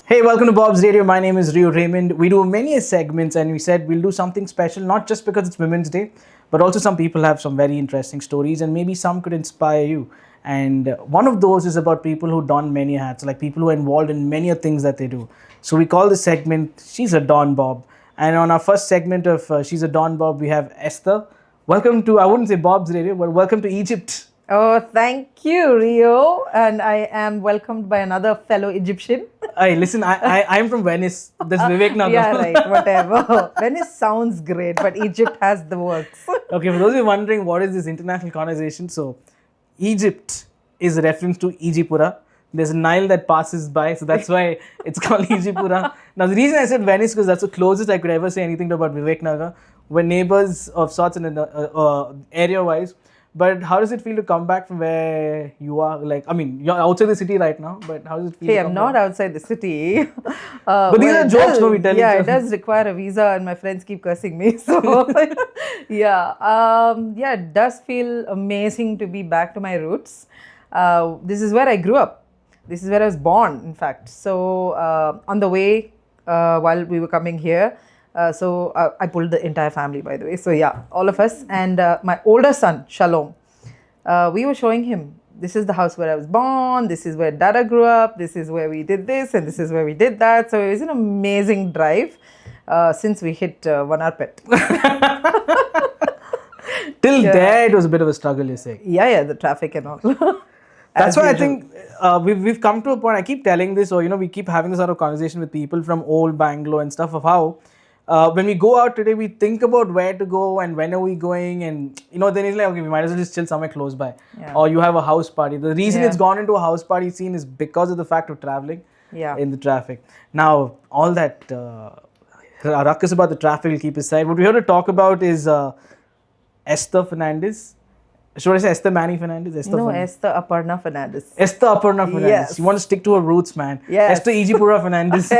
Hey, welcome to Bob's Radio. My name is Rio Raymond. We do many segments and we said we'll do something special, not just because it's Women's Day, but also some people have some very interesting stories and maybe some could inspire you. And one of those is about people who don many hats, like people who are involved in many things that they do. So we call this segment She's a Don Bob. And on our first segment of She's a Don Bob, we have Esther. Welcome to, I wouldn't say Bob's Radio, but welcome to Egypt. Oh, thank you, Rio. And I am welcomed by another fellow Egyptian. Hey, listen, I'm from Venice. This Vivek Nagar. Yeah, right, whatever. Venice sounds great, but Egypt has the works. Okay, for those of you wondering what is this international conversation, so Egypt is a reference to Ijipura. There's a Nile that passes by, so that's why it's called Ijipura. Now, the reason I said Venice because that's the closest I could ever say anything about Vivek Nagar. We're neighbors of sorts in area-wise. But how does it feel to come back from where you are? Like, I mean, you're outside the city right now, but how does it feel? Hey, I'm not outside the city. But these are jokes, no, we tell Yeah, each it does require a visa, and my friends keep cursing me. So, yeah, it does feel amazing to be back to my roots. This is where I grew up. This is where I was born, in fact. So, on the way, while we were coming here, I pulled the entire family, by the way. So yeah, all of us. And my older son, Shalom, we were showing him, this is the house where I was born, this is where Dada grew up, this is where we did this, and this is where we did that. So it was an amazing drive since we hit 1 hour pet. Till there, it was a bit of a struggle, you say. Yeah, the traffic and all. That's why I think we've come to a point, I keep telling this, or we keep having this sort of conversation with people from old Bangalore and stuff of how when we go out today, we think about where to go and when are we going, and then it's like, okay, we might as well just chill somewhere close by. Yeah. Or you have a house party. The reason it's gone into a house party scene is because of the fact of traveling in the traffic. Now, all that ruckus about the traffic will keep aside. What we have to talk about is Esther Fernandez. Should I say Esther Manny Fernandez? Esther Aparna Fernandez. Esther Aparna Fernandez. Yes. You want to stick to her roots, man. Yes. Esther Ijipura Fernandez.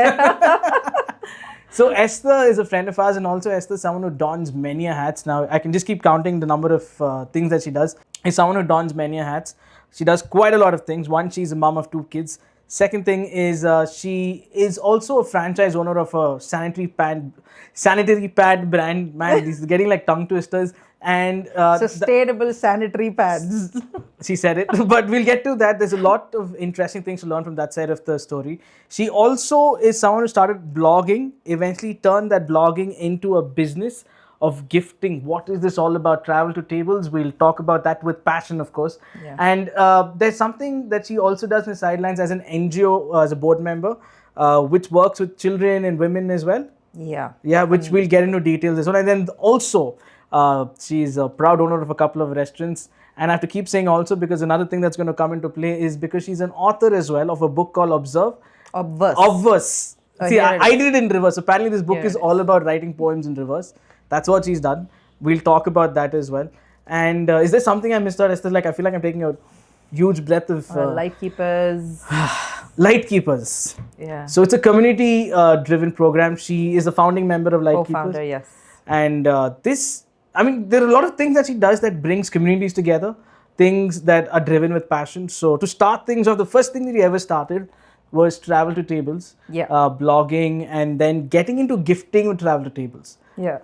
So Esther is a friend of ours, and also Esther is someone who dons many hats. Now, I can just keep counting the number of things that she does. She's someone who dons many hats. She does quite a lot of things. One, she's a mom of 2 kids. Second thing is she is also a franchise owner of a sanitary pad brand. Man, these are getting like tongue twisters. And sustainable sanitary pads. She said it, but we'll get to that. There's a lot of interesting things to learn from that side of the story. She also is someone who started blogging, eventually turned that blogging into a business of gifting. What is this all about? Travel to tables. We'll talk about that with passion, of course. Yeah. And there's something that she also does in the sidelines as an NGO, as a board member, which works with children and women as well. Yeah, which we'll get into details as well. And then also, she's a proud owner of a couple of restaurants. And I have to keep saying also because another thing that's going to come into play is because she's an author as well of a book called Obverse. See, I did it in reverse. Apparently, this book is all about writing poems in reverse. That's what she's done. We'll talk about that as well. And is there something I missed out? Esther, like I feel like I'm taking a huge breath of... Lightkeepers. Lightkeepers. Yeah. So it's a community-driven program. She is a founding member of Lightkeepers. Co-founder, yes. And there are a lot of things that she does that brings communities together, things that are driven with passion. So to start things off, the first thing that you ever started was Travel to Tables, blogging, and then getting into gifting with Travel to Tables. Yeah.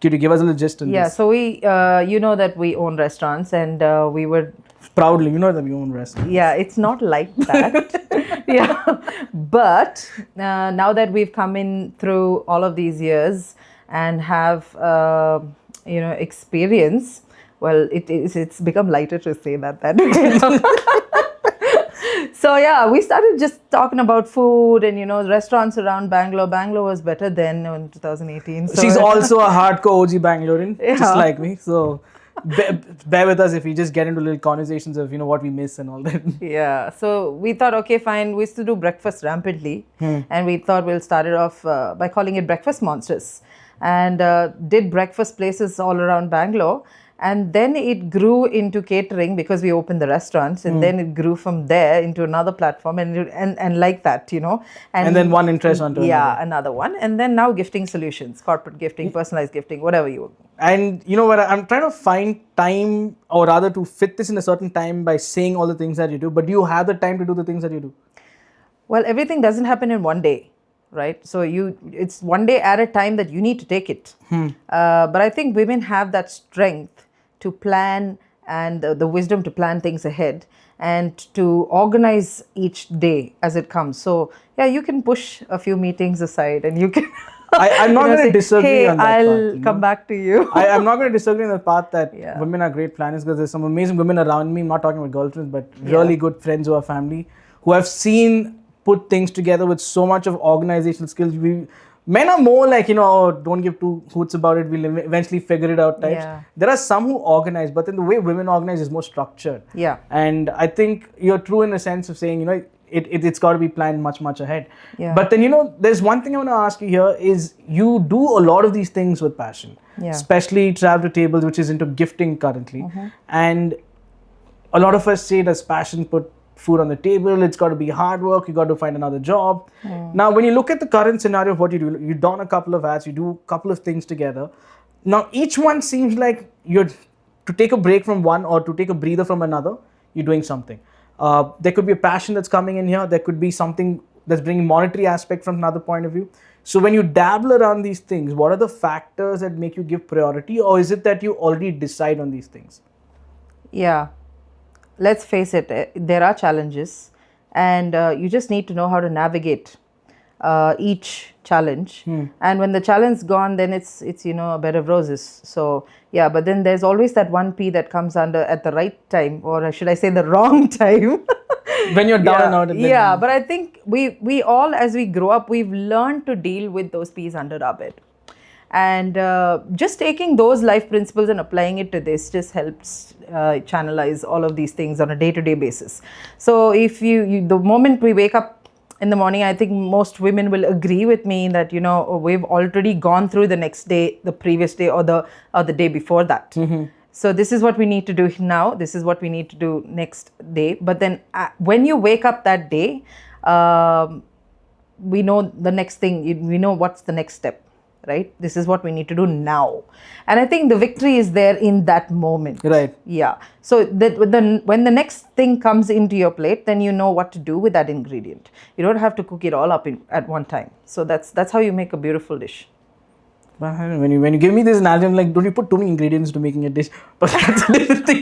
Could you give us a little gist on this? Yeah, so we, that we own restaurants, and we were... Proudly, that we own restaurants. Yeah, it's not like that. Yeah. But now that we've come in through all of these years and have, experience, well, it's become lighter to say that. So yeah, we started just talking about food and restaurants around Bangalore. Bangalore was better then in 2018. So she's also a hardcore OG Bangalorean, just like me. So bear with us if we just get into little conversations of what we miss and all that. Yeah, so we thought, okay, fine. We used to do breakfast rampantly, and we thought we'll start it off by calling it Breakfast Monsters, and did breakfast places all around Bangalore. And then it grew into catering because we opened the restaurants, and then it grew from there into another platform, and like that, And then one interest onto another. Yeah, another one. And then now gifting solutions, corporate gifting, personalized gifting, whatever you... And you know what, I'm trying to find time, or rather to fit this in a certain time by saying all the things that you do, but do you have the time to do the things that you do? Well, everything doesn't happen in one day, right? So it's one day at a time that you need to take it. But I think women have that strength to plan and the wisdom to plan things ahead and to organize each day as it comes. So yeah, you can push a few meetings aside and you can I'm not going to disagree hey, on that I'll part. come back to you. I'm not going to disagree on the part that Yeah. women are great planners, because there's some amazing women around me. I'm not talking about girlfriends, but really good friends who are family, who have seen put things together with so much of organizational skills. Men are more like, oh, don't give two hoots about it, we'll eventually figure it out types. Yeah. There are some who organize, but then the way women organize is more structured. Yeah. And I think you're true in the sense of saying, it's got to be planned much, much ahead. Yeah. But then, there's one thing I want to ask you here is you do a lot of these things with passion, especially Travel to Tables, which is into gifting currently. And a lot of us say, does passion put food on the table? It's got to be hard work. You got to find another job. Now, when you look at the current scenario of what you do, you don a couple of hats, you do a couple of things together. Now, each one seems like you're to take a break from one or to take a breather from another, you're doing something. There could be a passion that's coming in here. There could be something that's bringing monetary aspect from another point of view. So when you dabble around these things, what are the factors that make you give priority, or is it that you already decide on these things? Yeah. Let's face it, there are challenges, and you just need to know how to navigate each challenge. And when the challenge is gone, then it's a bed of roses. So yeah, but then there's always that one P that comes under at the right time, or should I say the wrong time. When you're down and out. Yeah, but I think we all, as we grow up, we've learned to deal with those P's under our bed. And just taking those life principles and applying it to this just helps channelize all of these things on a day-to-day basis. So if the moment we wake up in the morning, I think most women will agree with me that we've already gone through the next day, the previous day, or the day before that. So this is what we need to do now. This is what we need to do next day. But then when you wake up that day, we know the next thing. We know what's the next step. Right? This is what we need to do now. And I think the victory is there in that moment. Right. Yeah. So that when the next thing comes into your plate, then you know what to do with that ingredient. You don't have to cook it all up at one time. So that's how you make a beautiful dish. When you give me this analogy, I'm like, don't you put too many ingredients to making a dish? But that's a different thing.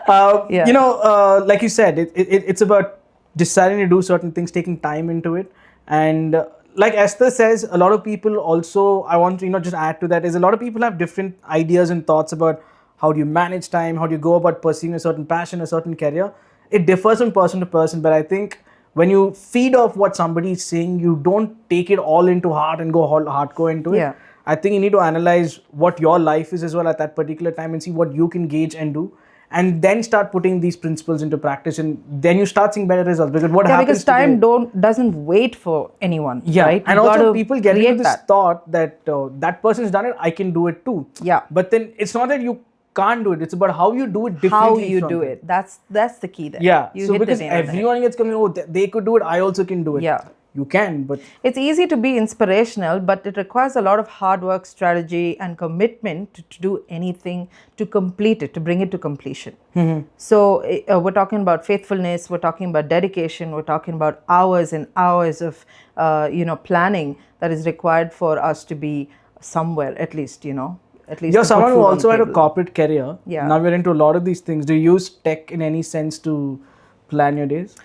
Like you said, it's about deciding to do certain things, taking time into it. And like Esther says, a lot of people also, I want to just add to that, is a lot of people have different ideas and thoughts about how do you manage time, how do you go about pursuing a certain passion, a certain career. It differs from person to person, but I think when you feed off what somebody is saying, you don't take it all into heart and go hardcore into it. Yeah. I think you need to analyze what your life is as well at that particular time and see what you can gauge and do. And then start putting these principles into practice, and then you start seeing better results. Because what happens because time doesn't wait for anyone. Yeah, right? And also people get into this thought that that person's done it, I can do it too. Yeah. But then it's not that you can't do it. It's about how you do it differently. How you do it. That's the key there. Yeah. So because everyone gets coming, they could do it, I also can do it. Yeah. You can, but it's easy to be inspirational, but it requires a lot of hard work, strategy, and commitment to do anything, to complete it, to bring it to completion. So we're talking about faithfulness, we're talking about dedication, we're talking about hours and hours of planning that is required for us to be somewhere, at least. You're someone who also had a corporate career. Yeah. Now we're into a lot of these things. Do you use tech in any sense to plan your days?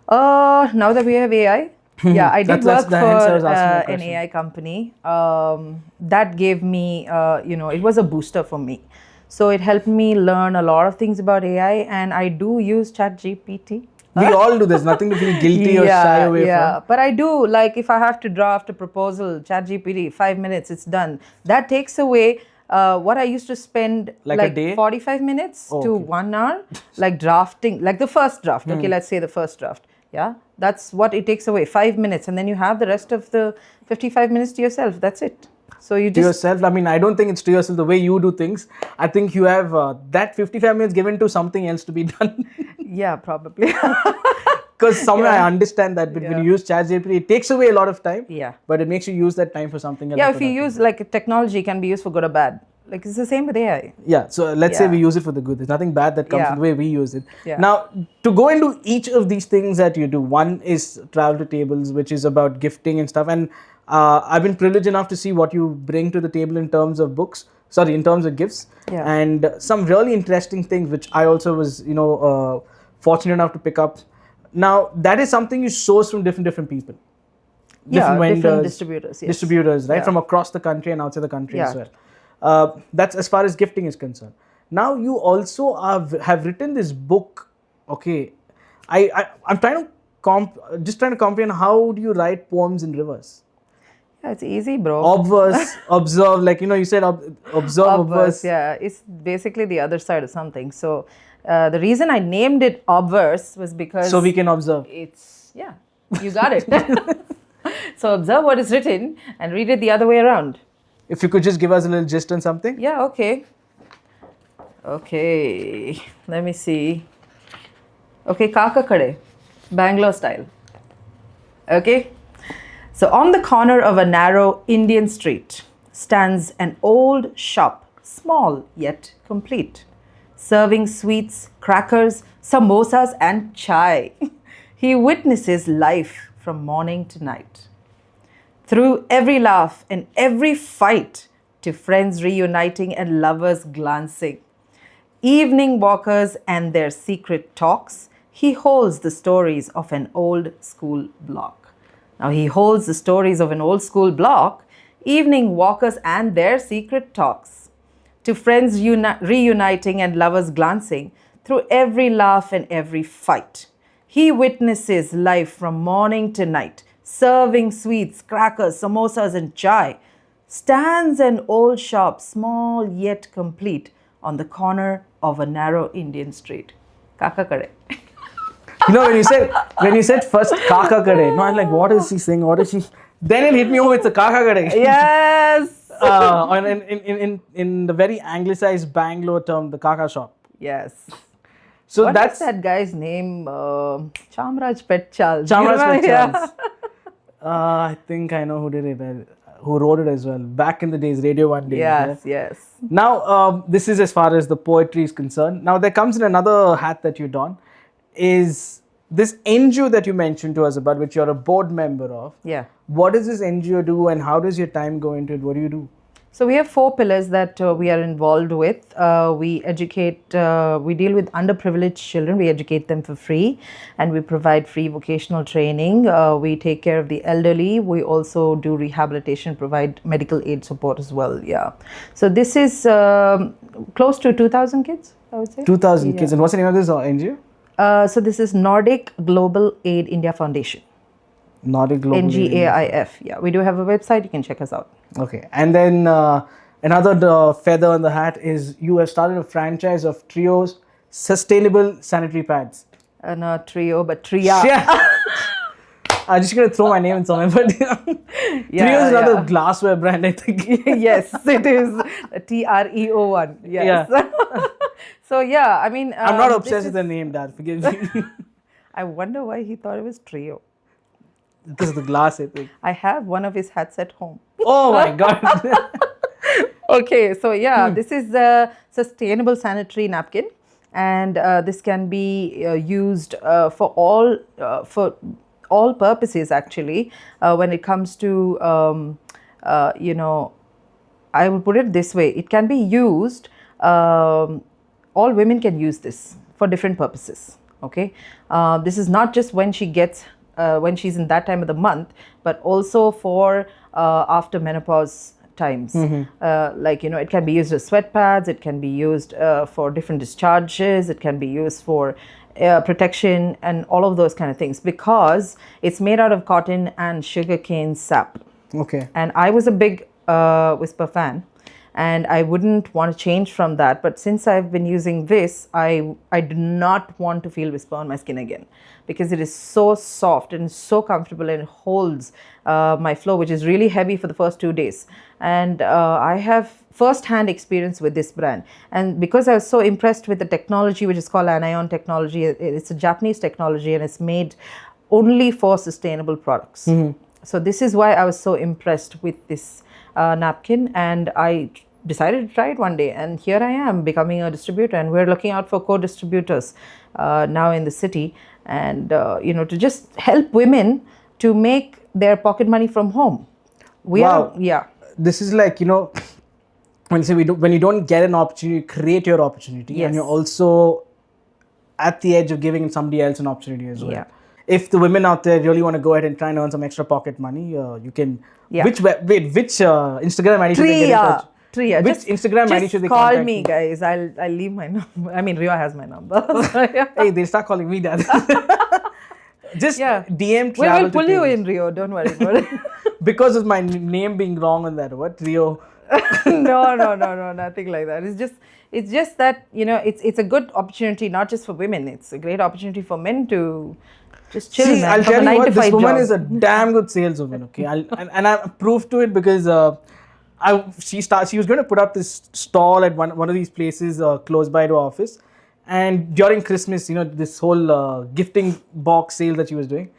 Now that we have AI, yeah, I did work for an AI company. That gave me, it was a booster for me. So it helped me learn a lot of things about AI, and I do use ChatGPT. We all do. There's nothing to feel guilty or shy away from. Yeah, but I do, like if I have to draft a proposal, ChatGPT, 5 minutes, it's done. That takes away what I used to spend like a day? 45 minutes to 1 hour, like drafting, like the first draft. Okay, let's say the first draft. Yeah, that's what it takes away, 5 minutes. And then you have the rest of the 55 minutes to yourself. That's it. So you just... To yourself? I mean, I don't think it's to yourself the way you do things. I think you have that 55 minutes given to something else to be done. Yeah, probably. Because somewhere I understand that, but when you use ChatGPT, it takes away a lot of time. Yeah. But it makes you use that time for something else. Yeah, if you use, like, technology can be used for good or bad. Like it's the same with AI. Yeah, so let's say Yeah. we use it for the good. There's nothing bad that comes Yeah. from the way we use it. Yeah. Now, to go into each of these things that you do, one is travel to tables, which is about gifting and stuff. And I've been privileged enough to see what you bring to the table in terms of books. Sorry, in terms of gifts, Yeah. and some really interesting things, which I also was, fortunate enough to pick up. Now, that is something you source from different people. Yeah, different vendors, distributors. Yes. distributors, right, Yeah. from across the country and outside the country as Yeah. well. That's as far as gifting is concerned. Now you also have written this book. Okay, I'm trying to just trying to comprehend, how do you write poems in reverse? Yeah, it's easy, bro. Observe, like you said, observe, obverse. Yeah, it's basically the other side of something. So the reason I named it obverse was because So we can observe. it's you got it. So observe what is written and read it the other way around. If you could just give us a little gist on something. Yeah, okay. Okay, let me see. Okay, Kaka Kade, Bangalore style. Okay, so on the corner of a narrow Indian street stands an old shop, small yet complete, serving sweets, crackers, samosas, and chai. He witnesses life from morning to night. Through every laugh and every fight, to friends reuniting and lovers glancing, evening walkers and their secret talks, he holds the stories of an old school block. Now, he holds the stories of an old school block, evening walkers and their secret talks, to friends reuniting and lovers glancing, through every laugh and every fight. He witnesses life from morning to night, serving sweets, crackers, samosas, and chai. Stands an old shop, small yet complete, on the corner of a narrow Indian street. Kaka Kade. When you said first Kaka Kade, no, I'm like, what is he saying? What is he? Then it hit me, oh, it's a Kaka Kade. Yes. In the very anglicized Bangalore term, the Kaka shop. Yes. So What that's is that guy's name? Chamraj Petchal. Chamraj Petchal. Yeah. I think I know who did it, who wrote it as well. Back in the days, Radio 1 days. Yes, yes. Now, this is as far as the poetry is concerned. Now, there comes in another hat that you don, is this NGO that you mentioned to us about, which you're a board member of. Yeah. What does this NGO do, and how does your time go into it? What do you do? So we have 4 pillars that we are involved with. We educate, we deal with underprivileged children. We educate them for free, and we provide free vocational training. We take care of the elderly. We also do rehabilitation, provide medical aid support as well. Yeah. So this is close to 2,000 kids, I would say. 2,000 kids. And what's the name of this NGO? So this is Nordic Global Aid India Foundation. Nordic Global NGAIF. Yeah, we do have a website. You can check us out. Okay. And then another feather on the hat is you have started a franchise of Trio's sustainable sanitary pads. Not Trio, but Tria. Yeah. I'm just going to throw my name in somewhere, but Trio is another glassware brand, I think. Yes, it is. TREO1. Yes. Yeah. So, yeah, I mean. I'm not obsessed with the name, Dad. Forgive me. I wonder why he thought it was Trio. Because of the glass, I think. I have one of his hats at home. Oh my God. Okay, so yeah, this is a sustainable sanitary napkin, and this can be used for all purposes actually. When it comes to I will put it this way: it can be used. All women can use this for different purposes. Okay, this is not just when she gets. When she's in that time of the month, but also for after menopause times. It can be used as sweat pads, it can be used for different discharges, it can be used for protection and all of those kind of things, because it's made out of cotton and sugarcane sap. Okay. And I was a big Whisper fan, and I wouldn't want to change from that. But since I've been using this, I do not want to feel Whisper on my skin again, because it is so soft and so comfortable, and it holds my flow, which is really heavy for the first 2 days. And I have first-hand experience with this brand. And because I was so impressed with the technology, which is called anion technology, it's a Japanese technology, and it's made only for sustainable products. So this is why I was so impressed with this napkin, and I decided to try it one day, and here I am becoming a distributor, and we're looking out for co-distributors now in the city, and to just help women to make their pocket money from home. Wow. Yeah. This is like, when you say when you don't get an opportunity, you create your opportunity, Yes. and you're also at the edge of giving somebody else an opportunity as well. Yeah. If the women out there really want to go ahead and try and earn some extra pocket money, you can. Yeah. Which Instagram ID should they get in touch? Triya. Which Instagram ID should they call contact me, you? guys. I'll leave my number. I mean, Rio has my number. So, yeah. Hey, they start calling me that. Just Yeah. DM travel We'll pull to you Paris. in, Rio. Don't worry about it. Because of my name being wrong on that. What? Rio. No, nothing like that. It's just that it's a good opportunity, not just for women. It's a great opportunity for men to just chill. See, man, I'll from a tell you 9 what, to this 5 woman job. is a damn good saleswoman, okay? And I proved to it because she was going to put up this stall at one of these places close by to our office. And during Christmas, this whole gifting box sale that she was doing,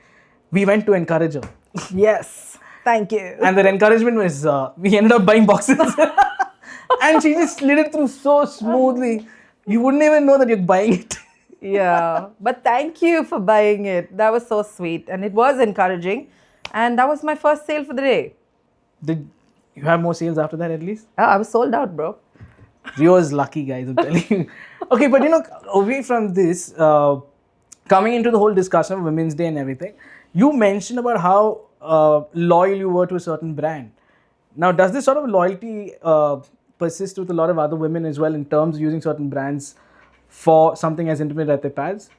we went to encourage her. Yes, thank you. And the encouragement was, we ended up buying boxes. And she just slid it through so smoothly. You wouldn't even know that you're buying it. Yeah, but thank you for buying it. That was so sweet, and it was encouraging. And that was my first sale for the day. Did you have more sales after that at least? I was sold out, bro. Rio is lucky, guys, I'm telling you. Okay, but away from this, coming into the whole discussion of Women's Day and everything, you mentioned about how loyal you were to a certain brand. Now, does this sort of loyalty persist with a lot of other women as well in terms of using certain brands for something as intimate as their pads?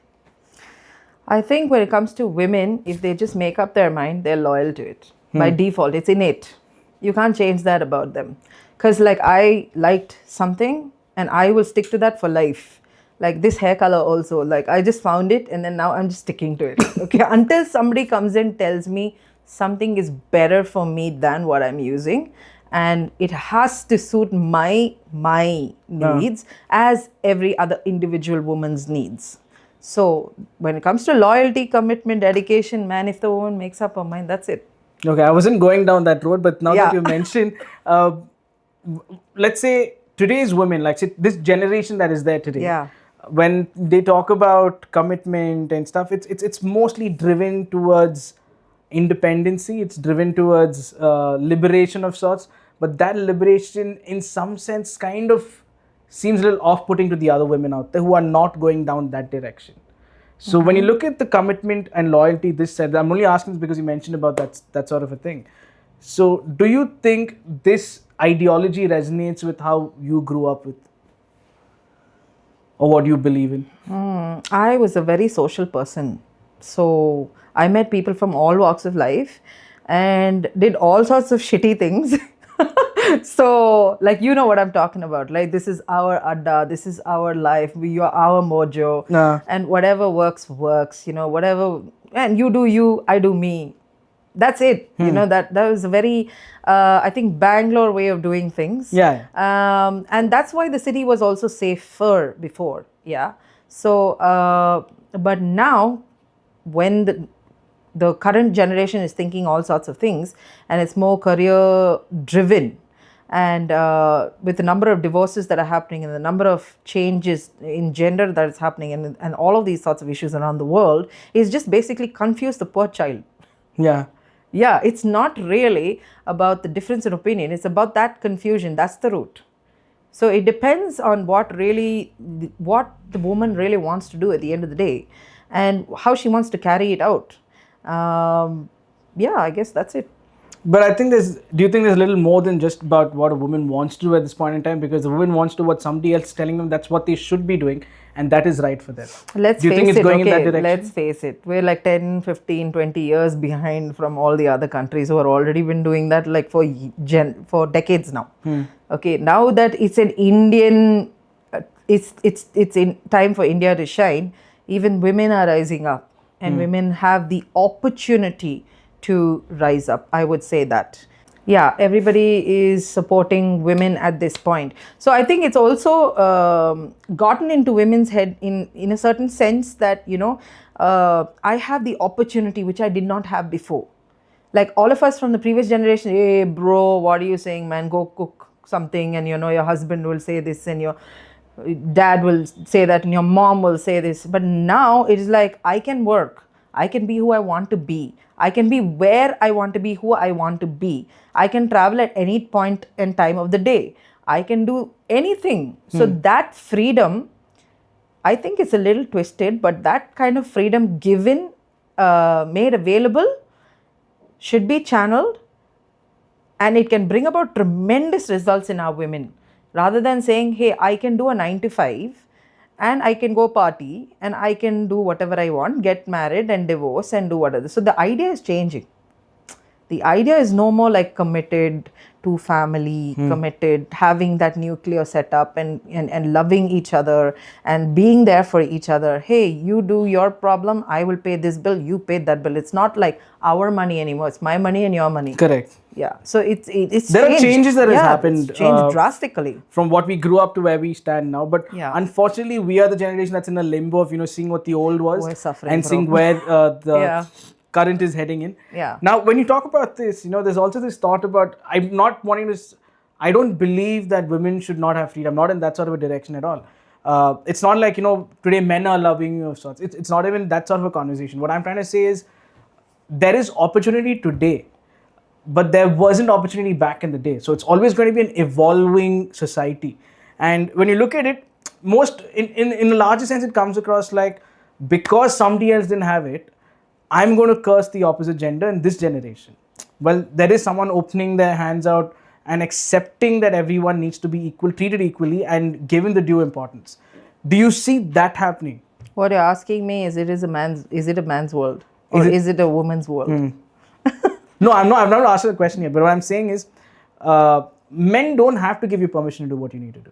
I think when it comes to women, if they just make up their mind, they're loyal to it. By default, it's innate. You can't change that about them. Because like I liked something and I will stick to that for life. Like this hair color also, like I just found it and then now I'm just sticking to it. Okay, until somebody comes and tells me something is better for me than what I'm using, and it has to suit my needs as every other individual woman's needs. So when it comes to loyalty, commitment, dedication, man, if the woman makes up her mind, that's it. Okay, I wasn't going down that road, but now that you mentioned, let's say today's women, like say this generation that is there today, Yeah. when they talk about commitment and stuff, it's mostly driven towards independency. It's driven towards liberation of sorts. But that liberation, in some sense, kind of seems a little off-putting to the other women out there who are not going down that direction. So when you look at the commitment and loyalty, this said, I'm only asking this because you mentioned about that sort of a thing. So do you think this ideology resonates with how you grew up with, or what you believe in? I was a very social person. So I met people from all walks of life and did all sorts of shitty things. So, like, you know what I'm talking about. Like, this is our adda, this is our life, we are our mojo. And whatever works, whatever. And you do you, I do me. That's it. That was a very, I think, Bangalore way of doing things. Yeah. And that's why the city was also safer before. Yeah. So, but now, when the current generation is thinking all sorts of things and it's more career driven, and with the number of divorces that are happening and the number of changes in gender that is happening and all of these sorts of issues around the world, is just basically confuse the poor child. Yeah. Yeah, it's not really about the difference in opinion. It's about that confusion. That's the root. So it depends on what the woman really wants to do at the end of the day and how she wants to carry it out. Yeah, I guess that's it. But I think do you think there's a little more than just about what a woman wants to do at this point in time? Because the woman wants to do what somebody else is telling them that's what they should be doing, and that is right for them. Let's do you think it's going in that direction? Let's face it. We're like 10, 15, 20 years behind from all the other countries who are already been doing that like for decades now. Okay, now that it's an Indian, it's in time for India to shine. Even women are rising up, and women have the opportunity to rise up. I would say that. Yeah, everybody is supporting women at this point. So I think it's also gotten into women's head in a certain sense that, I have the opportunity which I did not have before. Like all of us from the previous generation, hey bro, what are you saying, man? Go cook. something, and your husband will say this, and your dad will say that, and your mom will say this. But now it is like, I can work, I can be who I want to be, I can be where I want to be, who I want to be, I can travel at any point and time of the day, I can do anything. So that freedom, I think it's a little twisted, but that kind of freedom given, made available, should be channeled, and it can bring about tremendous results in our women. Rather than saying, hey, I can do a 9 to 5 and I can go party and I can do whatever I want, get married and divorce and do whatever. So the idea is changing. The idea is no more like committed to family, committed, having that nuclear setup, and loving each other and being there for each other. Hey, you do your problem, I will pay this bill, you pay that bill. It's not like our money anymore. It's my money and your money. Correct. Yeah. So it's there changed. are changes that has happened It's changed drastically from what we grew up to where we stand now. But Yeah. unfortunately, we are the generation that's in a limbo of seeing what the old was We're suffering and from. seeing where the Yeah. current is heading in. Yeah. Now, when you talk about this, there's also this thought about, I'm not wanting to. I don't believe that women should not have freedom. Not in that sort of a direction at all. It's not like today men are loving of sorts. It's not even that sort of a conversation. What I'm trying to say is, there is opportunity today, but there wasn't opportunity back in the day. So it's always going to be an evolving society. And when you look at it, most in a larger sense, it comes across like, because somebody else didn't have it, I'm going to curse the opposite gender in this generation. Well, there is someone opening their hands out and accepting that everyone needs to be treated equally and given the due importance. Do you see that happening? What you're asking me is, is it a man's world, or is it a woman's world? No, I've not asked the question yet. But what I'm saying is, men don't have to give you permission to do what you need to do.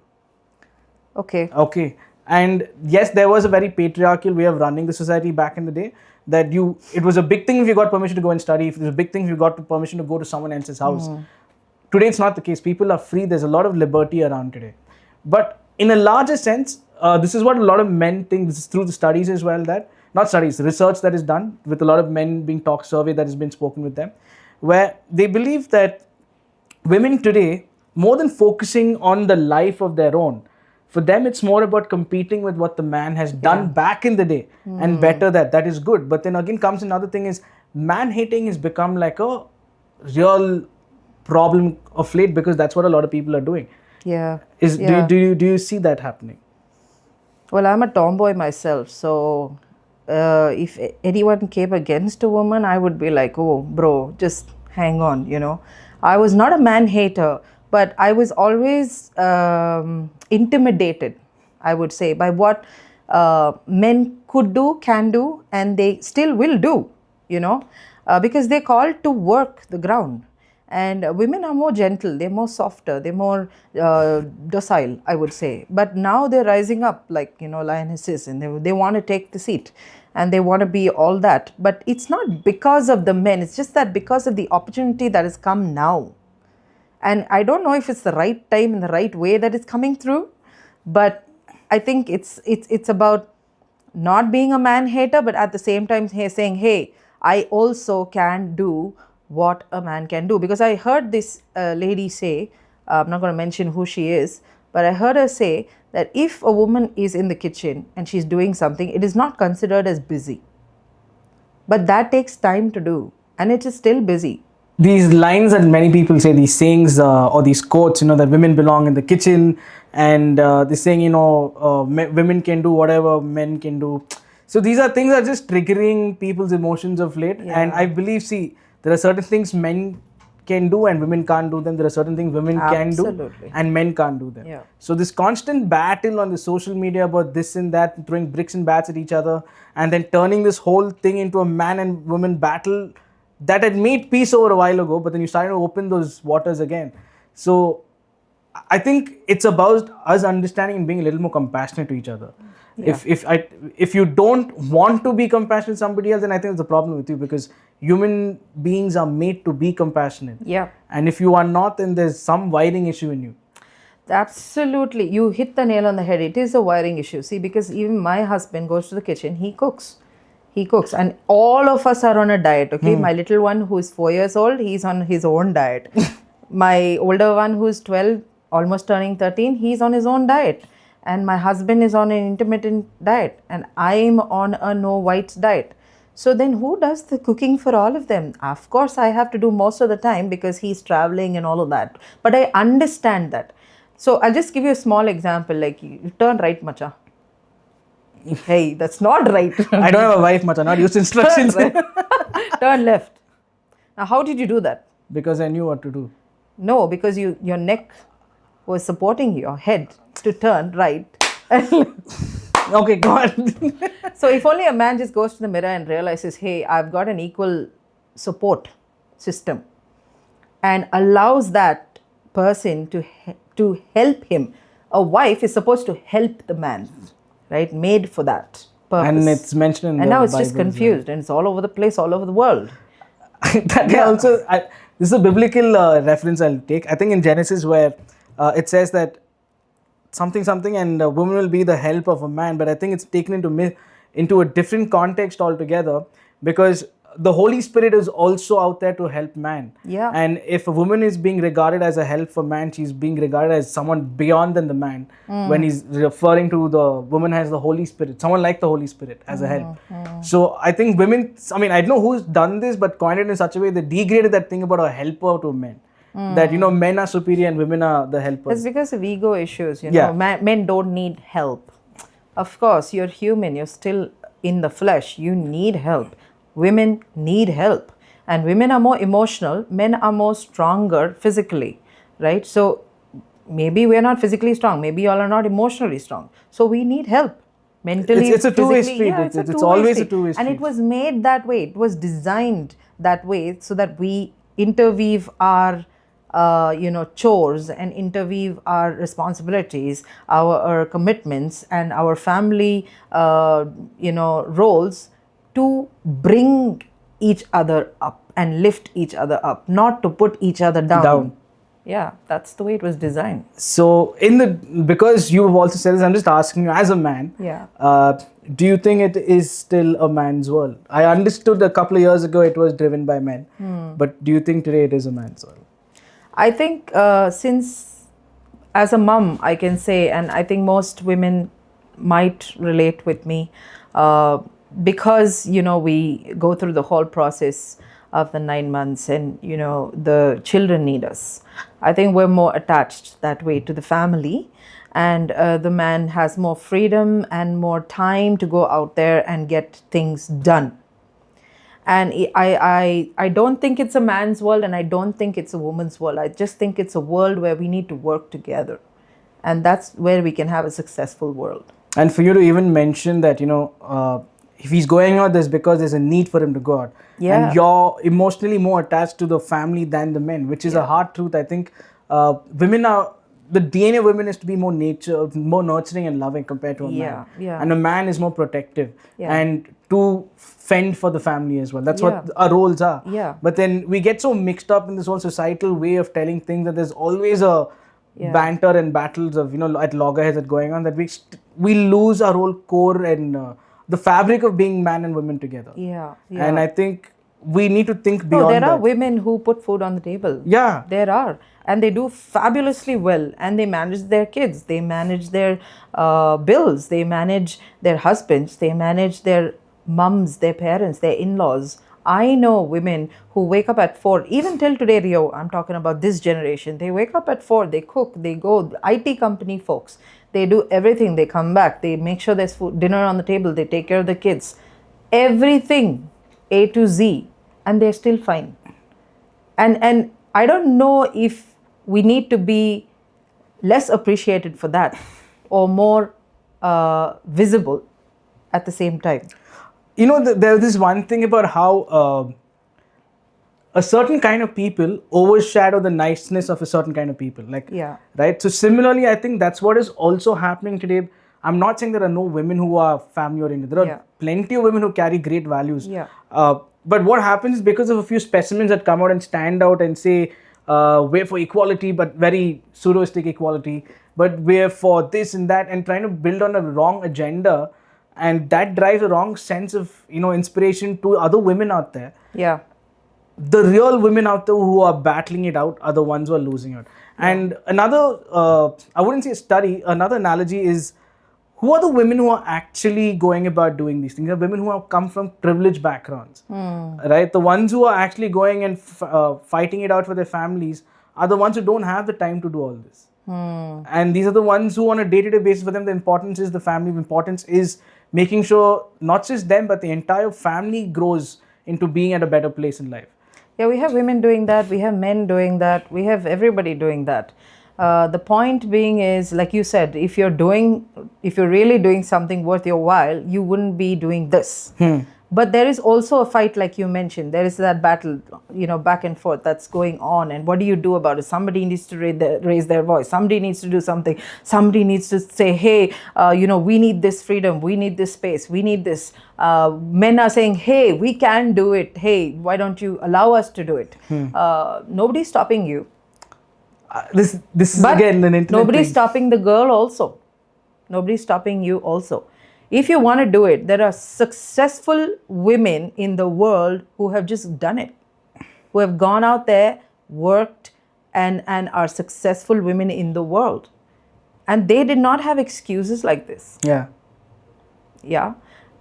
Okay. And yes, there was a very patriarchal way of running the society back in the day. That it was a big thing if you got permission to go and study. It was a big thing if you got permission to go to someone else's house. Today, it's not the case. People are free. There's a lot of liberty around today. But in a larger sense, this is what a lot of men think. This is through the studies as well. Not studies, research that is done with a lot of men being talked, survey that has been spoken with them, where they believe that women today, more than focusing on the life of their own, for them it's more about competing with what the man has done back in the day and better that is good. But then again comes another thing is, man hating has become like a real problem of late, because that's what a lot of people are doing. Yeah. Do you see that happening? Well, I'm a tomboy myself, so if anyone came against a woman, I would be like, oh, bro, just hang on, I was not a man hater, but I was always intimidated, I would say, by what men could do, can do, and they still will do, because they're called to work the ground. And women are more gentle, they're more softer, they're more docile, I would say. But now they're rising up like, lionesses, and they want to take the seat and they want to be all that. But it's not because of the men, it's just that because of the opportunity that has come now. And I don't know if it's the right time and the right way that it's coming through, but I think it's about not being a man hater, but at the same time saying, hey, I also can do what a man can do. Because I heard this lady say, I'm not going to mention who she is, but I heard her say that if a woman is in the kitchen and she's doing something, it is not considered as busy. But that takes time to do, and it is still busy. These lines that many people say, these sayings or these quotes, that women belong in the kitchen, and they're saying, women can do whatever men can do. So these are things that are just triggering people's emotions of late. Yeah. And I believe, there are certain things men can do and women can't do them. There are certain things women can do and men can't do them. Yeah. So this constant battle on the social media about this and that, throwing bricks and bats at each other, and then turning this whole thing into a man and woman battle that had made peace over a while ago, but then you started to open those waters again. So I think it's about us understanding and being a little more compassionate to each other. Yeah. If you don't want to be compassionate to somebody else, then I think it's a problem with you, because human beings are made to be compassionate. Yeah. And if you are not, then there's some wiring issue in you. Absolutely. You hit the nail on the head. It is a wiring issue. See, because even my husband goes to the kitchen, he cooks. And all of us are on a diet, okay? My little one who is 4 years old, he's on his own diet. My older one who is 12 almost turning 13, he's on his own diet. And my husband is on an intermittent diet. And I'm on a no whites diet. So then who does the cooking for all of them? Of course, I have to do most of the time because he's traveling and all of that. But I understand that. So I'll just give you a small example. Like, you turn right, macha. Hey, that's not right. I don't have a wife, much. I'm not used to instructions. Turn left. Now, how did you do that? Because I knew what to do. No, because your neck was supporting your head to turn right. Okay, go on. So if only a man just goes to the mirror and realizes, hey, I've got an equal support system, and allows that person to help him. A wife is supposed to help the man, right? Made for that purpose. And it's mentioned in and the now it's just Bible as well. confused, and it's all over the place, all over the world. This is a biblical reference I'll take. I think in Genesis where it says that something and a woman will be the help of a man, but I think it's taken into a different context altogether, because the Holy Spirit is also out there to help man. Yeah. And if a woman is being regarded as a help for man, she's being regarded as someone beyond than the man. When he's referring to the woman as the Holy Spirit, someone like the Holy Spirit as a help. So I think women, I mean, I don't know who's done this, but coined it in such a way that degraded that thing about a helper to men. That, men are superior and women are the helpers. It's because of ego issues, Yeah. Men don't need help. Of course, you're human, you're still in the flesh, you need help. Women need help. And women are more emotional, men are more stronger physically, right? So maybe we're not physically strong, maybe y'all are not emotionally strong. So we need help. Mentally, It's a two-way physically. street. Yeah, It's two-way always street. a two-way And street. it was made that way. It was designed that way so that we interweave our chores and interweave our responsibilities, our commitments, and our family, roles, to bring each other up and lift each other up, not to put each other down. Yeah, that's the way it was designed. So because you've also said this, I'm just asking you as a man. Yeah. Do you think it is still a man's world? I understood a couple of years ago it was driven by men, but do you think today it is a man's world? I think since as a mom, I can say, and I think most women might relate with me, because, we go through the whole process of the 9 months and, the children need us. I think we're more attached that way to the family, and the man has more freedom and more time to go out there and get things done. And I don't think it's a man's world, and I don't think it's a woman's world. I just think it's a world where we need to work together. And that's where we can have a successful world. And for you to even mention that, if he's going out, there's because there's a need for him to go out. Yeah. And you're emotionally more attached to the family than the men, which is a hard truth. I think the DNA of women is to be more nurturing and loving compared to a man. Yeah. And a man is more protective and to fend for the family as well. That's what our roles are. Yeah. But then we get so mixed up in this whole societal way of telling things that there's always a banter and battles of, at loggerheads that going on, that we lose our whole core and the fabric of being man and women together. Yeah. And I think we need to think beyond there are that. women who put food on the table. Yeah. There are. And they do fabulously well. And they manage their kids. They manage their bills. They manage their husbands. They manage their mums, their parents, their in-laws. I know women who wake up at 4, even till today, Rio, I'm talking about this generation. They wake up at 4, they cook, they go, IT company folks. They do everything. They come back. They make sure there's food, dinner on the table. They take care of the kids. Everything, A to Z. And they're still fine. And I don't know if we need to be less appreciated for that or more visible at the same time. There's this one thing about how a certain kind of people overshadow the niceness of a certain kind of people. Right? So similarly, I think that's what is also happening today. I'm not saying there are no women who are family oriented. There are plenty of women who carry great values. Yeah. But what happens is because of a few specimens that come out and stand out and say, we're for equality, but very pseudoistic equality, but we're for this and that, and trying to build on a wrong agenda, and that drives a wrong sense of inspiration to other women out there. Yeah. The real women out there who are battling it out are the ones who are losing out. And another, I wouldn't say a study, another analogy is, who are the women who are actually going about doing these things? There are women who have come from privileged backgrounds, right? The ones who are actually going and fighting it out for their families are the ones who don't have the time to do all this. And these are the ones who, on a day-to-day basis, for them, the importance is the family. The importance is making sure not just them, but the entire family grows into being at a better place in life. Yeah, we have women doing that, we have men doing that, we have everybody doing that. The point being is, like you said, if you're really doing something worth your while, you wouldn't be doing this. But there is also a fight, like you mentioned. There is that battle, back and forth that's going on. And what do you do about it? Somebody needs to raise their voice. Somebody needs to do something. Somebody needs to say, hey, we need this freedom. We need this space. We need this. Men are saying, hey, we can do it. Hey, why don't you allow us to do it? Nobody's stopping you. This is again an internet Nobody's thing. stopping the girl also. Nobody's stopping you also. If you want to do it, there are successful women in the world who have just done it, who have gone out there, worked, and are successful women in the world. And they did not have excuses like this. Yeah.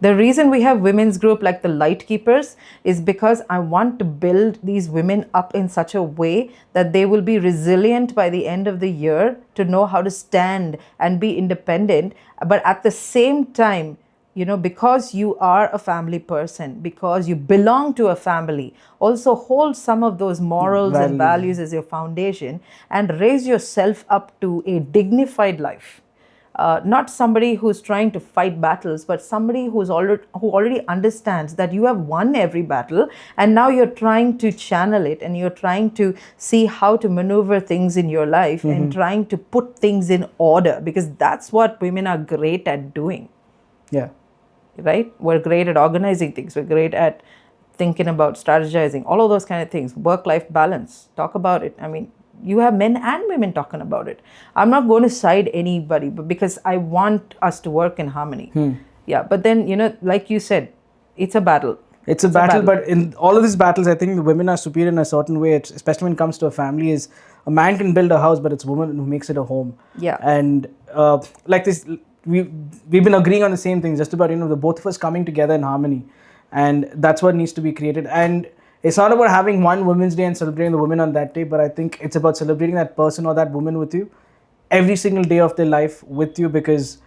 The reason we have women's group like the Light Keepers is because I want to build these women up in such a way that they will be resilient by the end of the year to know how to stand and be independent. But at the same time, because you are a family person, because you belong to a family, also hold some of those morals and values as your foundation and raise yourself up to a dignified life. Not somebody who's trying to fight battles, but somebody who already understands that you have won every battle, and now you're trying to channel it, and you're trying to see how to maneuver things in your life and trying to put things in order, because that's what women are great at doing. Yeah. Right? We're great at organizing things. We're great at thinking about strategizing, all of those kind of things. Work-life balance. Talk about it. I mean, you have men and women talking about it. I'm not going to side anybody, but because I want us to work in harmony. Yeah, but then, like you said, it's a battle. It's a battle, but in all of these battles, I think the women are superior in a certain way, especially when it comes to a family, is a man can build a house, but it's a woman who makes it a home. Yeah. And like this, we've been agreeing on the same things, just about, the both of us coming together in harmony. And that's what needs to be created. And it's not about having one Women's Day and celebrating the women on that day, but I think it's about celebrating that person or that woman with you every single day of their life with you, because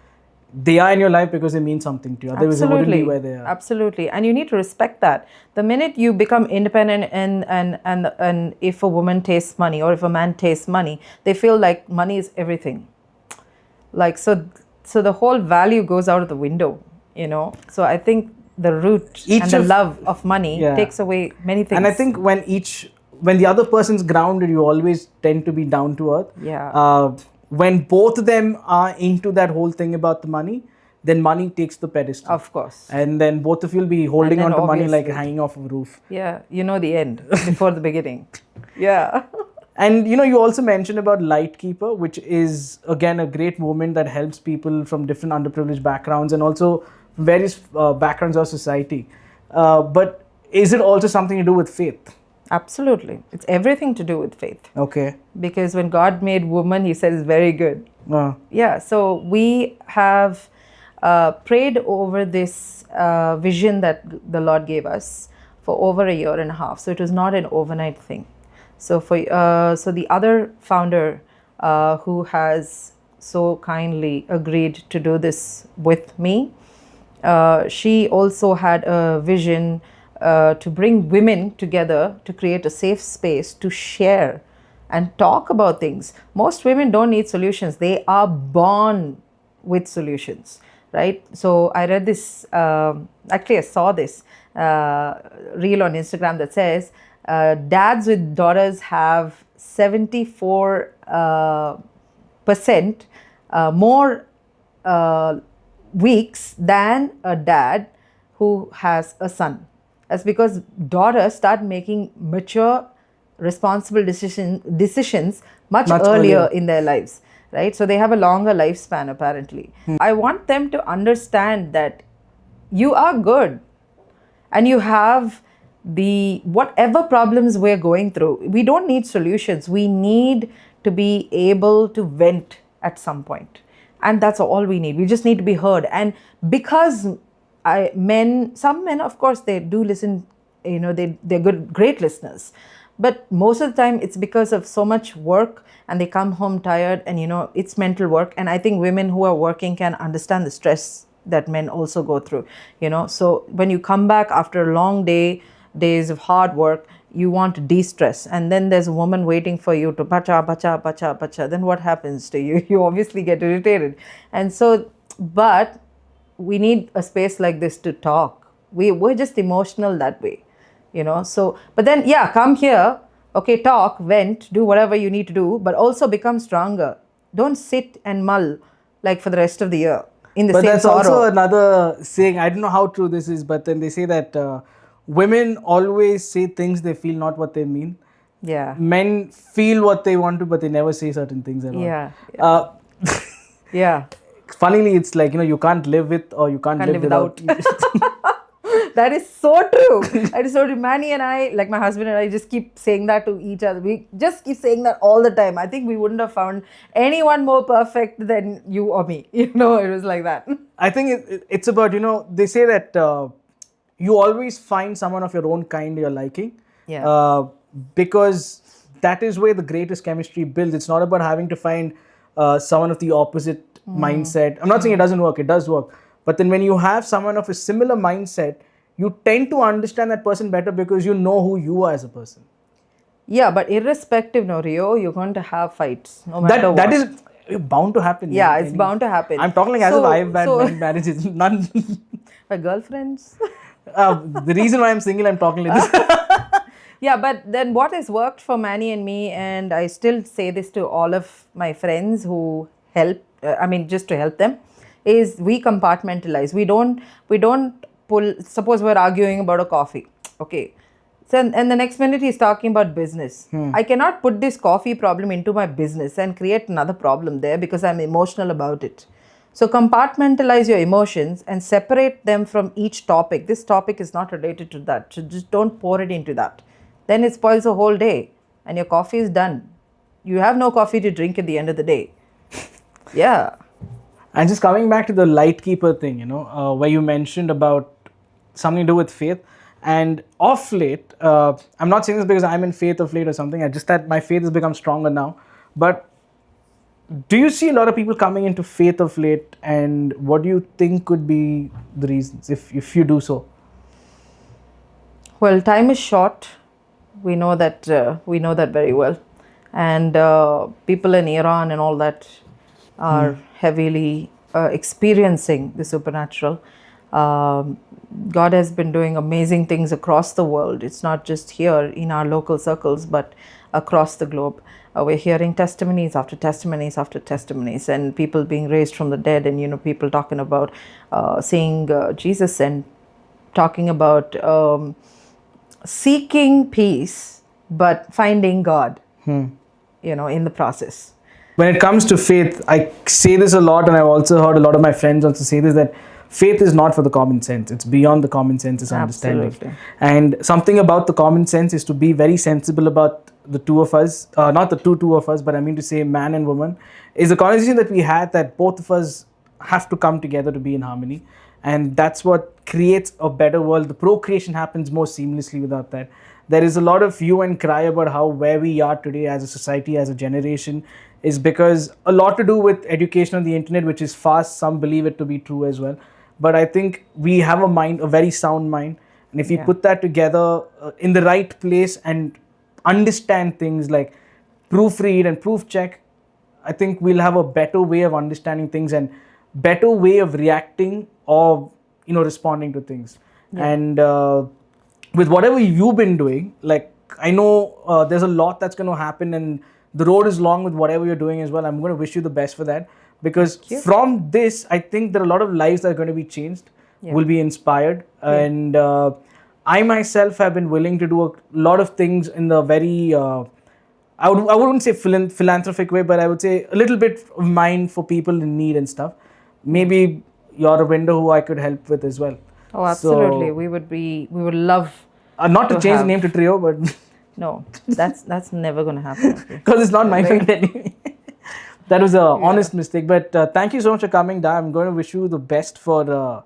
they are in your life because they mean something to you. Otherwise, they wouldn't be where they are. Absolutely. And you need to respect that. The minute you become independent and if a woman tastes money or if a man tastes money, they feel like money is everything. Like, so the whole value goes out of the window, So I think the root and the love of money takes away many things. And I think when the other person's grounded, you always tend to be down to earth. Yeah. When both of them are into that whole thing about the money, then money takes the pedestal. Of course. And then both of you will be holding on to money like hanging off a roof. Yeah, the end before the beginning. Yeah. And you also mentioned about Light Keeper, which is again a great movement that helps people from different underprivileged backgrounds and also various backgrounds of society. But is it also something to do with faith? Absolutely. It's everything to do with faith. Okay. Because when God made woman, he said it's very good. Yeah. So we have prayed over this vision that the Lord gave us for over a year and a half. So it was not an overnight thing. So so the other founder who has so kindly agreed to do this with me, she also had a vision to bring women together to create a safe space to share and talk about things. Most women don't need solutions. They are born with solutions, right? So I read this, actually I saw this reel on Instagram that says, dads with daughters have 74% more weeks than a dad who has a son. That's because daughters start making mature, responsible decisions much earlier in their lives, right? So they have a longer lifespan apparently. I want them to understand that you are good and you have whatever problems we're going through. We don't need solutions. We need to be able to vent at some point. And that's all we need. We just need to be heard. And because some men, of course, they do listen, they're good, great listeners. But most of the time, it's because of so much work and they come home tired, and it's mental work. And I think women who are working can understand the stress that men also go through. So when you come back after a long days of hard work, you want to de-stress, and then there's a woman waiting for you to bacha bacha bacha bacha. Then what happens to you? You obviously get irritated. And so, but we need a space like this to talk. We're just emotional that way. So, but then, yeah, come here, okay, talk, vent, do whatever you need to do, but also become stronger. Don't sit and mull like for the rest of the year in the But same that's sorrow. also another saying. I don't know how true this is, but then they say that women always say things they feel, not what they mean. Yeah. Men feel what they want to, but they never say certain things at all. Yeah. Yeah. Funnily, it's like, you can't live with or you can't live without. That is so true. That is so true. Manny and I, like my husband and I, just keep saying that to each other. We just keep saying that all the time. I think we wouldn't have found anyone more perfect than you or me. It was like that. I think it's about, they say that you always find someone of your own kind you're liking. Yeah. Because that is where the greatest chemistry builds. It's not about having to find someone of the opposite mindset. I'm not saying it doesn't work. It does work. But then when you have someone of a similar mindset, you tend to understand that person better because you know who you are as a person. Yeah, but irrespective, Rio, you're going to have fights, no matter what. That is bound to happen. Yeah, it's bound to happen. I'm talking as if I've had many marriages. None. My girlfriends. The reason why I'm single, I'm talking like this. Yeah, but then what has worked for Manny and me, and I still say this to all of my friends who help, just to help them, is we compartmentalize. We don't pull. Suppose we're arguing about a coffee, okay? So and the next minute he's talking about business. I cannot put this coffee problem into my business and create another problem there because I'm emotional about it. So compartmentalize your emotions and separate them from each topic. This topic is not related to that. So just don't pour it into that. Then it spoils the whole day and your coffee is done. You have no coffee to drink at the end of the day. Yeah. And just coming back to the light keeper thing, where you mentioned about something to do with faith. And off late, I'm not saying this because I'm in faith of late or something. I just that my faith has become stronger now. But do you see a lot of people coming into faith of late? And what do you think could be the reasons if you do so? Well, time is short. We know that very well. And people in Iran and all that are heavily experiencing the supernatural. God has been doing amazing things across the world. It's not just here in our local circles, but across the globe. We're hearing testimonies after testimonies after testimonies, and people being raised from the dead, and people talking about seeing Jesus, and talking about seeking peace but finding God, in the process. When it comes to faith, I say this a lot, and I've also heard a lot of my friends also say this, that faith is not for the common sense. It's beyond the common sense's understanding. Absolutely. And something about the common sense is to be very sensible about the two of us, not the two of us, but I mean to say man and woman, is a conversation that we had that both of us have to come together to be in harmony. And that's what creates a better world. The procreation happens more seamlessly without that. There is a lot of hue and cry about how where we are today as a society, as a generation, is because a lot to do with education on the internet, which is fast. Some believe it to be true as well. But I think we have a mind, a very sound mind. And if we put that together in the right place and understand things like proofread and proof check, I think we'll have a better way of understanding things and better way of reacting or, responding to things. Yeah. And with whatever you've been doing, like I know there's a lot that's going to happen and the road is long with whatever you're doing as well. I'm going to wish you the best for that. Because from this, I think there are a lot of lives that are going to be changed, will be inspired. And I myself have been willing to do a lot of things in the very, I wouldn't say philanthropic way, but I would say a little bit of mine for people in need and stuff. Maybe you're a window who I could help with as well. Oh, absolutely. So, we would love not to change the name to Trio, but... No, that's never gonna happen. Okay. Because it's not my friend anyway. That was a honest mistake. But thank you so much for coming, Da. I'm going to wish you the best for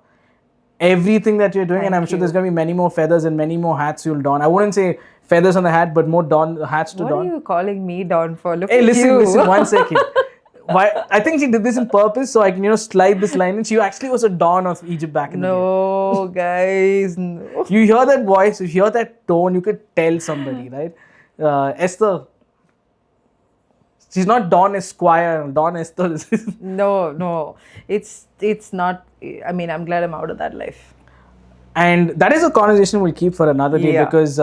everything that you're doing, and I'm sure there's going to be many more feathers and many more hats you'll don. I wouldn't say feathers on the hat, but more hats to What don. are you calling me down for? Look Hey, at listen, you. listen, 1 second. Why? I think she did this on purpose so I can, slide this line in. She actually was a don of Egypt back in the day. No, guys. No. You hear that voice, you hear that tone, you could tell somebody, right? Esther. She's not Dawn Esquire, Dawn Esther. No. It's not. I mean, I'm glad I'm out of that life. And that is a conversation we'll keep for another day because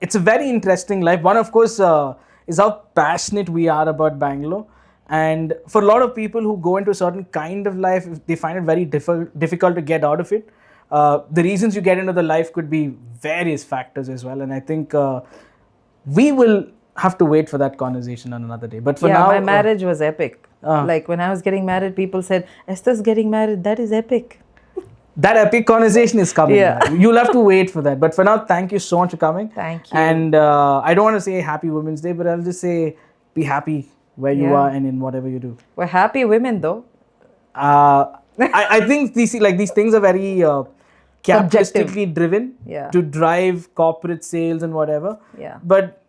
it's a very interesting life. One, of course, is how passionate we are about Bangalore. And for a lot of people who go into a certain kind of life, they find it very difficult to get out of it. The reasons you get into the life could be various factors as well. And I think we will have to wait for that conversation on another day. But for now, my marriage was epic. Like when I was getting married, people said, Esther's getting married. That is epic. That epic conversation is coming. Yeah. You'll have to wait for that. But for now, thank you so much for coming. Thank you. And I don't want to say Happy Women's Day, but I'll just say be happy where you are and in whatever you do. We're happy women, though. I think these things are very capitalistically driven to drive corporate sales and whatever. Yeah. But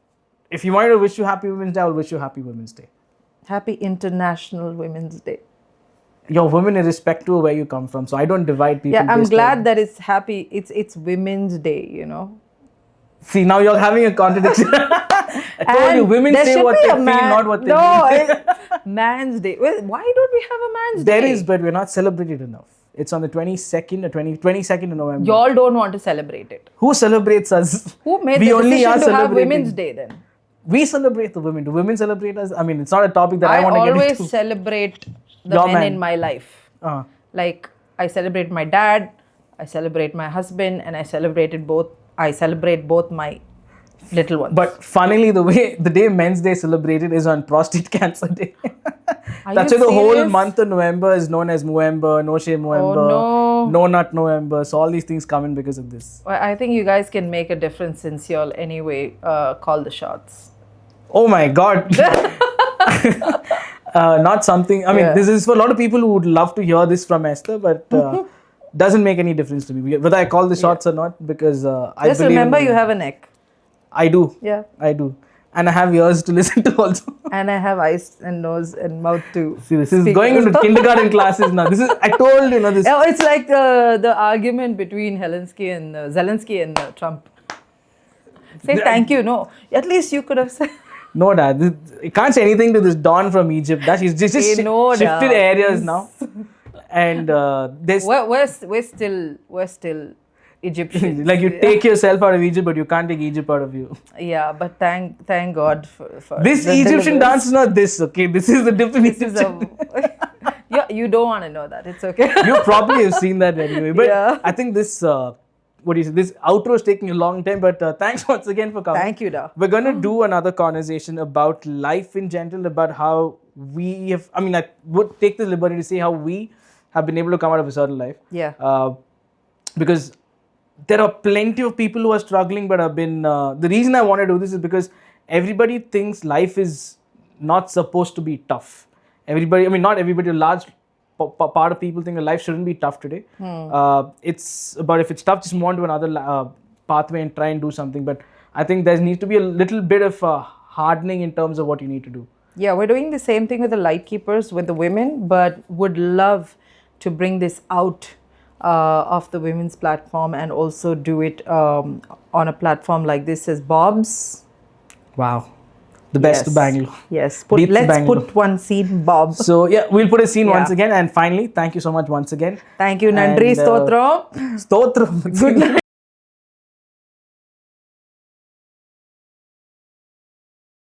if you want to wish you Happy Women's Day, I'll wish you Happy Women's Day. Happy International Women's Day. You're women irrespective of where you come from, so I don't divide people. Yeah, I'm glad that it's happy. It's Women's Day, See, now you're having a contradiction. I told you, women say what they feel, not what they mean. Man's Day. Well, why don't we have a Man's Day? There is, but we're not celebrated enough. It's on the 22nd of November. Y'all don't want to celebrate it. Who celebrates us? Who made We the only decision are to have celebrating. Women's Day then? We celebrate the women. Do women celebrate us? I mean, it's not a topic that I want to get into. I always celebrate the men in my life. Like, I celebrate my dad, I celebrate my husband, and I celebrate both my little ones. But funnily, the day Men's Day celebrated is on Prostate Cancer Day. That's why the whole month of November is known as Movember, No Shame Movember, No Nut November. So all these things come in because of this. Well, I think you guys can make a difference since y'all anyway call the shots. Oh my God. Not something. I mean, this is for a lot of people who would love to hear this from Esther, but doesn't make any difference to me whether I call the shots or not, because I just believe remember in you have a neck. I do. Yeah. I do. And I have ears to listen to also. And I have eyes and nose and mouth too. See, this is going into kindergarten classes now. I told you, this. Oh, it's like the argument between Zelensky and Trump. Say thank you. No, at least you could have said. No, Dad. I can't say anything to this Dawn from Egypt. She's just shifted areas now. And we're still Egyptians. Like you take yourself out of Egypt, but you can't take Egypt out of you. Yeah, but thank God for this Egyptian dance is not this, okay? This is the different Egyptian. You don't want to know that. It's okay. You probably have seen that anyway. But I think this, this outro is taking a long time. But thanks once again for coming. Thank you, Da. We're going to do another conversation about life in general, about how we have, I would take the liberty to say how we have been able to come out of a certain life. Yeah. Because there are plenty of people who are struggling but have been... the reason I want to do this is because everybody thinks life is not supposed to be tough. Not everybody, a large part of people think that life shouldn't be tough today. It's about if it's tough, just move on to another pathway and try and do something. But I think there needs to be a little bit of hardening in terms of what you need to do. Yeah, we're doing the same thing with the light keepers, with the women, but would love to bring this out of the women's platform and also do it on a platform like this as Bob's. Wow. The best of Bangalore. Yes. Let's put one scene, Bob. So, we'll put a scene once again. And finally, thank you so much once again. Thank you, Nandri. Stotram. Stotram. Good night.